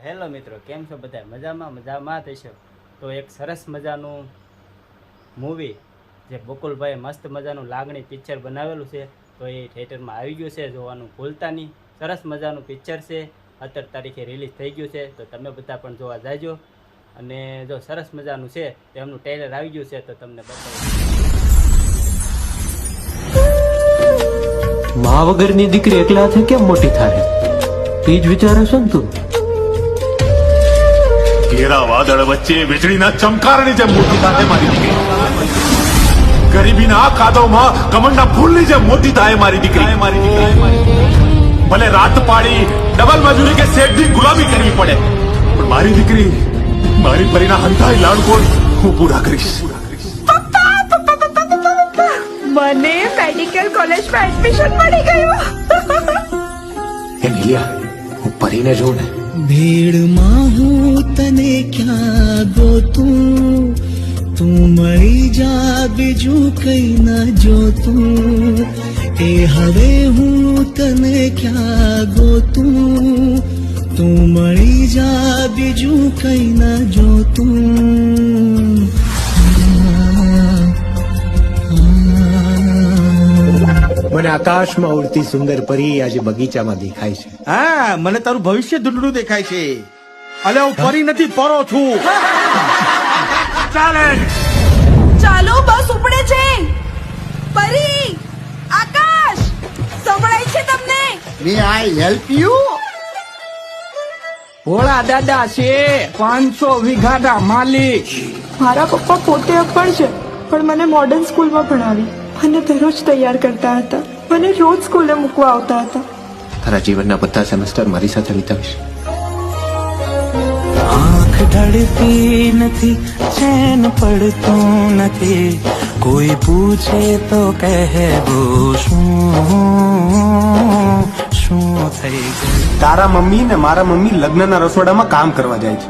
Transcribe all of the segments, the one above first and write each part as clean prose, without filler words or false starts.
Hello મિત્રો, કેમ છો બધા? મજામાં થશો. તો એક સરસ મજાનું મૂવી જે બકુલભાઈ મસ્ત મજાનું લાગણી પિક્ચર બનાવેલું છે, તો એ થિયેટરમાં આવી ગયું છે. જોવાનું ભૂલતા નહીં. સરસ મજાનું પિક્ચર છે. 17 તારીખે રિલીઝ થઈ ગયું છે, તો તમે બધા પણ જોવા જાજો. અને જો સરસ મજાનું છે, તેમનું ટ્રેલર આવી ગયું છે, તો તમને બતાવું. મા વગરની દીકરી એકલા હાથે કેમ મોટી થાય? એ જ વિચારે છે ને તું? ઘેરા વાદળ વચ્ચે વીજળીના ચમકારની જેમ મોટી થાય મારી દીકરી. ગરીબીના આ કાદવમાં કમળના ફૂલની જેમ મોટી થાય મારી દીકરી. ભલે રાત પાડી ડબલ મજૂરી કે શેઠની ગુલામી કરવી પડે, પણ મારી દીકરી, મારી પરીના હંધાઈ લાડકોડ હું પૂરા કરીશ. મને મેડિકલ કોલેજમાં એડમિશન મળી ગયું. એ નીલિયા, હું પરીને જોઉં ને. ભીડમાં હું તને ક્યાં ગોતું, તું મળી જા બીજું કઈ ન જોતું. એ હવે હું તને ક્યાં ગોતું, તું મળી જા બીજું કઈ ન જોતું. મને આકાશમાં ઉડતી સુંદર પરી આજે બગીચામાં દેખાય છે. હા, મને તારું ભવિષ્ય ધૂંધળું દેખાય છે. અલે હું પરી નથી, પરો છું. ચાલો, બસ ઉપડે છે. પરી, આકાશ, સંભળાય છે તમને? મે આઈ હેલ્પ યુ? ભોળા દાદા છે, 500 વીઘાના માલિક. મારા પપ્પા પોતે અપણ છે, પણ મને મોડર્ન સ્કૂલમાં ભણાવી. મને દરરોજ તૈયાર કરતા હતા, મને રોજ સ્કૂલે મૂકવા આવતા હતા. તારા જીવનના બધા સેમેસ્ટર મારી સાથે વિતાવીશ. આંખ ઢળતી નથી, ચેન પડતું નથી, કોઈ પૂછે તો કહેવું શું થઈ ગયું. તારા મમ્મી ને મારા મમ્મી લગ્નના રસોડામાં કામ કરવા જાય છે,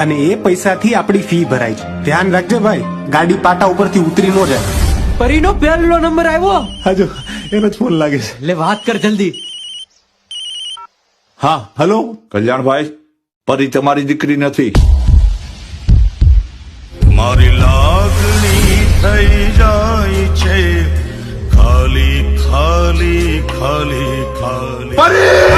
અને એ પૈસાથી આપણી ફી ભરાય છે. ધ્યાન રાખજે ભાઈ, ગાડી પાટા ઉપરથી ઉતરી ન જાય. પરીનો પહેલો નંબર આવ્યો. હાજો, એનો જ ફોન લાગે છે. લે વાત કર જલ્દી. હા, હલો કલ્યાણભાઈ, પરી તમારી દીકરી નથી. મારી લાગણી થઈ જાય છે ખાલી ખાલી ખાલી ખાલી. પરી!